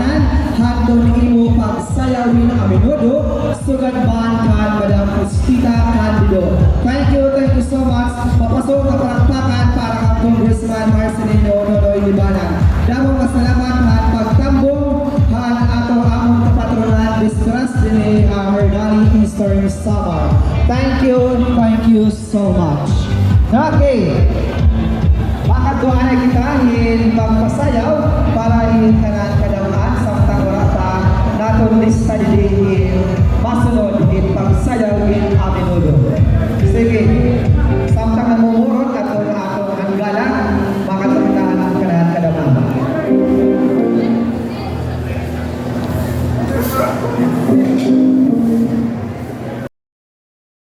Libanan, handon imo pagsayawin ang AMENODO, sugad man kan Madam Puspita Candido. Thank you so much. Papasok na palakpakan para kang Congressman Marcelino Nonoy Libanan. Damong masalamat at pagtambong han ato among kapatronan distrust din Herdali Eastern Samar. Thank you so much. Okay. Makatuan na kita magpasayaw para tanan kadamaan sa matang orata naton lista din masunod in pagsayaw